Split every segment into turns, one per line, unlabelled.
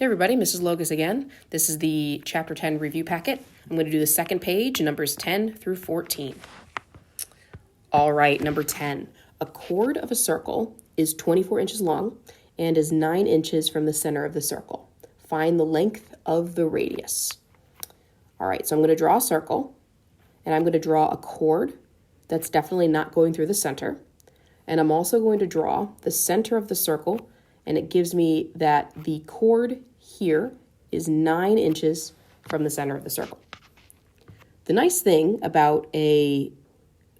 Hey everybody, Mrs. Logus again. This is the Chapter 10 review packet. I'm going to do the second page, numbers 10 through 14. All right, number 10. A chord of a circle is 24 inches long and is 9 inches from the center of the circle. Find the length of the radius. All right, so I'm going to draw a circle, and I'm going to draw a chord that's definitely not going through the center. And I'm also going to draw the center of the circle, and it gives me that the chord here is 9 inches from the center of the circle. The nice thing about the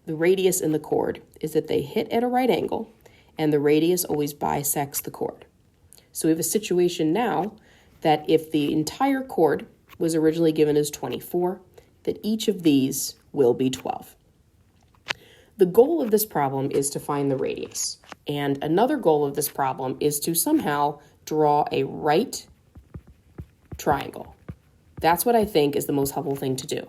radius and the chord is that they hit at a right angle, and the radius always bisects the chord. So we have a situation now that if the entire chord was originally given as 24, that each of these will be 12. The goal of this problem is to find the radius. And another goal of this problem is to somehow draw a right triangle. That's what I think is the most helpful thing to do.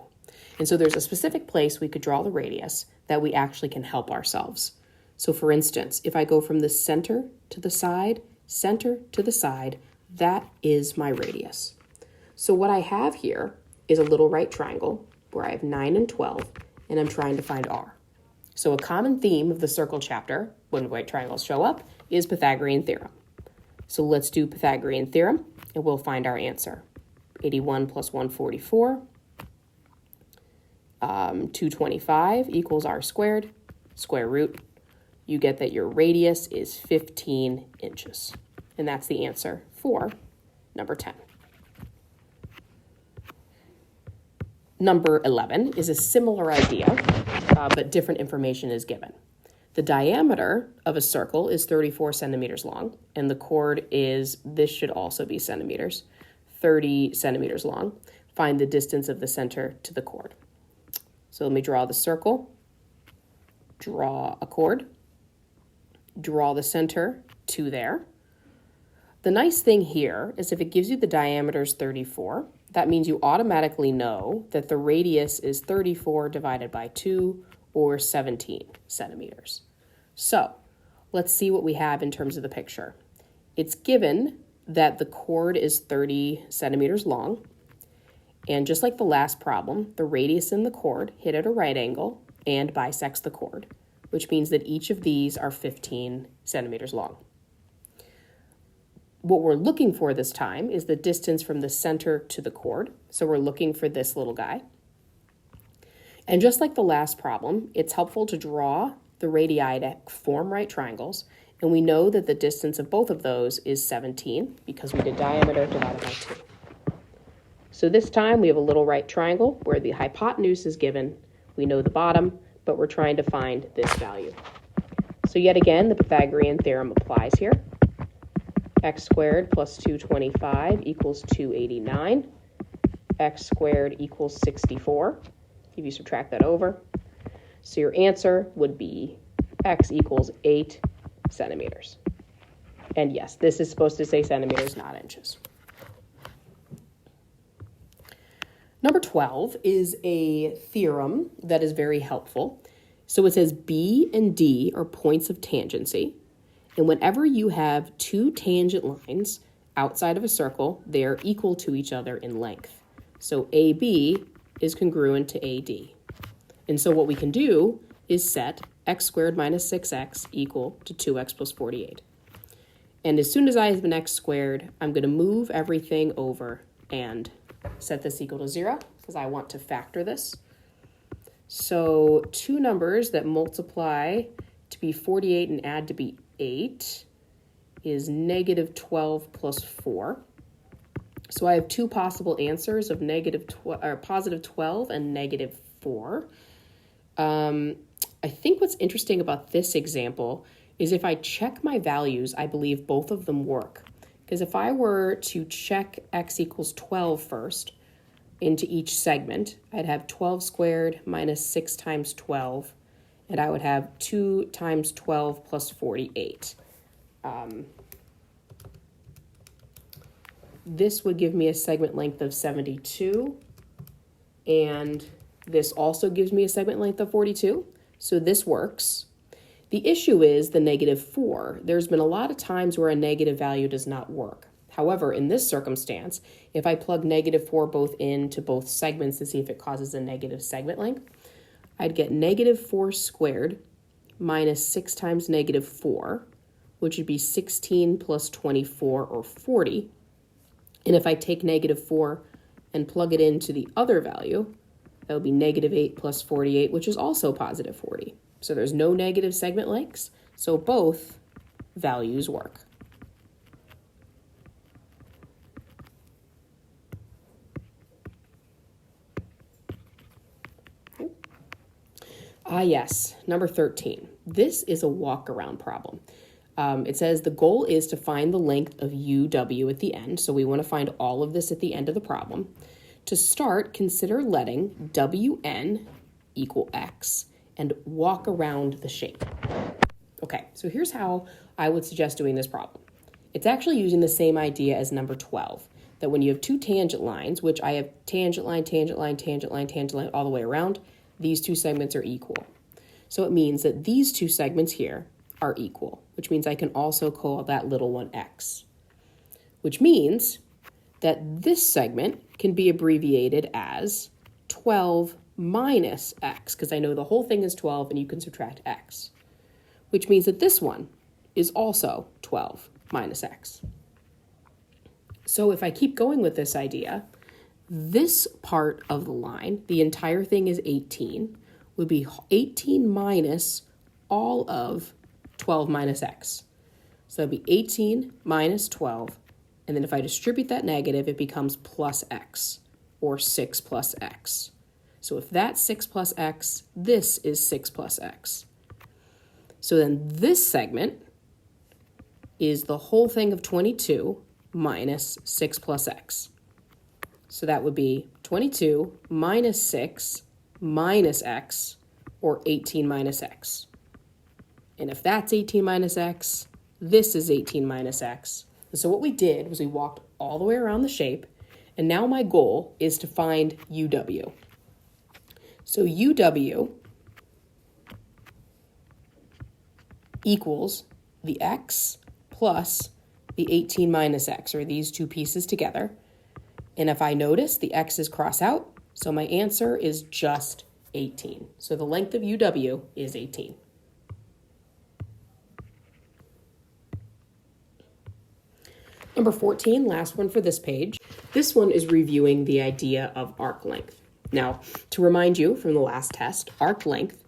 And so there's a specific place we could draw the radius that we actually can help ourselves. So for instance, if I go from the center to the side, that is my radius. So what I have here is a little right triangle where I have 9 and 12, and I'm trying to find r. So a common theme of the circle chapter, when right triangles show up, is Pythagorean theorem. So let's do Pythagorean theorem, and we'll find our answer. 81 plus 144, 225 equals r squared, square root. You get that your radius is 15 inches. And that's the answer for number 10. Number 11 is a similar idea, but different information is given. The diameter of a circle is 34 centimeters long, and the chord is, this should also be centimeters, 30 centimeters long. Find the distance of the center to the chord. So let me draw the circle, draw a chord, draw the center to there. The nice thing here is if it gives you the diameter is 34, that means you automatically know that the radius is 34 divided by 2, or 17 centimeters. So let's see what we have in terms of the picture. It's given that the chord is 30 centimeters long, and just like the last problem, the radius and the chord hit at a right angle and bisects the chord, which means that each of these are 15 centimeters long. What we're looking for this time is the distance from the center to the chord. So we're looking for this little guy. And just like the last problem, it's helpful to draw the radii to form right triangles. And we know that the distance of both of those is 17 because we did diameter divided by 2. So this time we have a little right triangle where the hypotenuse is given. We know the bottom, but we're trying to find this value. So yet again, the Pythagorean theorem applies here. X squared plus 225 equals 289. X squared equals 64. If you subtract that over. So your answer would be X equals 8 centimeters. And yes, this is supposed to say centimeters, not inches. Number 12 is a theorem that is very helpful. So it says B and D are points of tangency. And whenever you have two tangent lines outside of a circle, they are equal to each other in length. So AB is congruent to AD. And so what we can do is set x squared minus 6x equal to 2x plus 48. And as soon as I have an x squared, I'm going to move everything over and set this equal to 0 because I want to factor this. So two numbers that multiply to be 48 and add to be 8 is negative 12 plus 4. So I have two possible answers of positive 12 and negative 4. I think what's interesting about this example is if I check my values, I believe both of them work. Because if I were to check x equals 12 first into each segment, I'd have 12 squared minus 6 times 12, and I would have 2 times 12 plus 48. This would give me a segment length of 72, and this also gives me a segment length of 42, so this works. The issue is the negative 4. There's been a lot of times where a negative value does not work. However, in this circumstance, if I plug -4 both into both segments to see if it causes a negative segment length, I'd get -4 squared minus 6 times -4, which would be 16 plus 24, or 40. And if I take -4 and plug it into the other value, that would be -8 plus 48, which is also positive 40. So there's no negative segment lengths, so both values work. Yes, number 13. This is a walk-around problem. It says the goal is to find the length of UW at the end, so we want to find all of this at the end of the problem. To start, consider letting WN equal X and walk around the shape. Okay, so here's how I would suggest doing this problem. It's actually using the same idea as number 12, that when you have two tangent lines, which I have tangent line, tangent line, tangent line, tangent line all the way around, these two segments are equal. So it means that these two segments here are equal, which means I can also call that little one X, which means that this segment can be abbreviated as 12 minus X, because I know the whole thing is 12 and you can subtract X, which means that this one is also 12 minus X. So if I keep going with this idea, this part of the line, the entire thing is 18, would be 18 minus all of 12 minus X. So that'd be 18 minus 12, and then if I distribute that negative, it becomes plus X, or 6 plus X. So if that's 6 plus X, this is 6 plus X. So then this segment is the whole thing of 22 minus 6 plus X. So that would be 22 minus 6 minus X, or 18 minus X. And if that's 18 minus X, this is 18 minus X. And so what we did was we walked all the way around the shape, and now my goal is to find UW. So UW equals the X plus the 18 minus X, or these two pieces together. And if I notice, the X's cross out, so my answer is just 18. So the length of UW is 18. Number 14, last one for this page. This one is reviewing the idea of arc length. Now, to remind you from the last test, arc length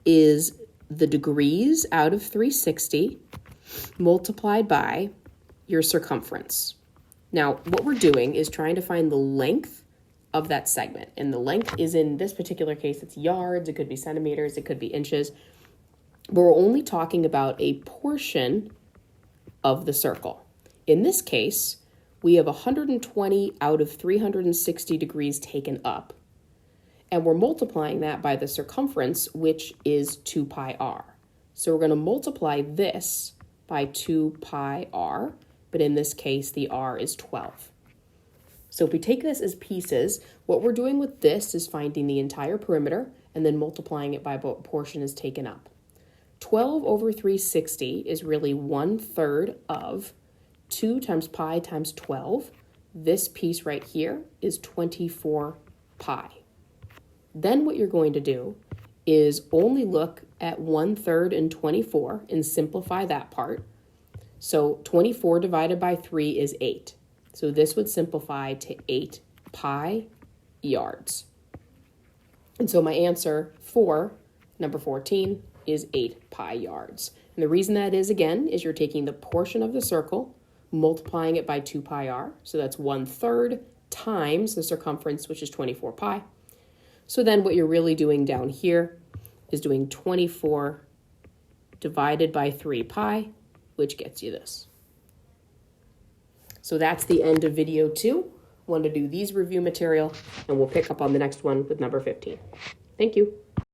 is the degrees out of 360 multiplied by your circumference. Now, what we're doing is trying to find the length of that segment. And the length is, in this particular case, it's yards, it could be centimeters, it could be inches. But we're only talking about a portion of the circle. In this case, we have 120 out of 360 degrees taken up. And we're multiplying that by the circumference, which is 2 pi r. So we're going to multiply this by 2 pi r. But in this case, the r is 12. So if we take this as pieces, what we're doing with this is finding the entire perimeter and then multiplying it by what portion is taken up. 12 over 360 is really 1/3 of 2 times pi times 12. This piece right here is 24 pi. Then what you're going to do is only look at 1/3 and 24 and simplify that part. So 24 divided by 3 is 8. So this would simplify to 8 pi yards. And so my answer for number 14 is 8 pi yards. And the reason that is, again, is you're taking the portion of the circle, multiplying it by 2 pi r. So that's 1/3 times the circumference, which is 24 pi. So then what you're really doing down here is doing 24 divided by 3 pi, which gets you this. So that's the end of video 2. I want to do these review material, and we'll pick up on the next one with number 15. Thank you.